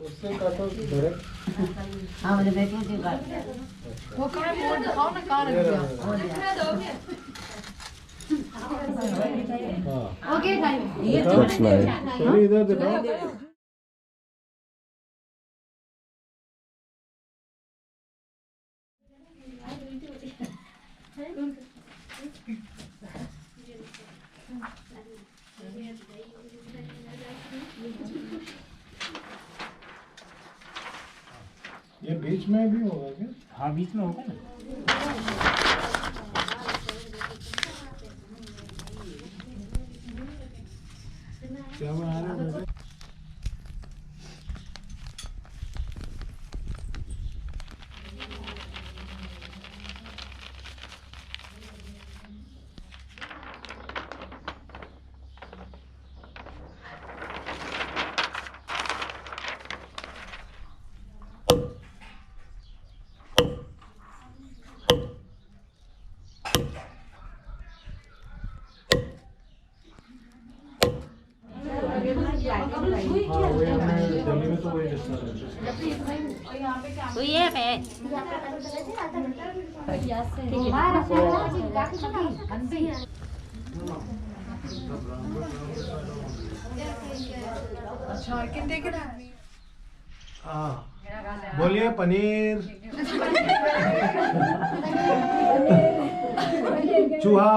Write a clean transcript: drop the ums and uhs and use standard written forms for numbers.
उससे काटो डायरेक्ट। हाँ मुझे बैठने से काट वो कहाँ बोल दिखाओ ना कहाँ रख दिया ओके टाइम ये चलिए इधर दिखाओ। ये बीच में भी होगा क्या? हाँ बीच में होगा ना। क्या बना रहे हो? सुई है पे अच्छा can take it हाँ बोलिए पनीर चूहा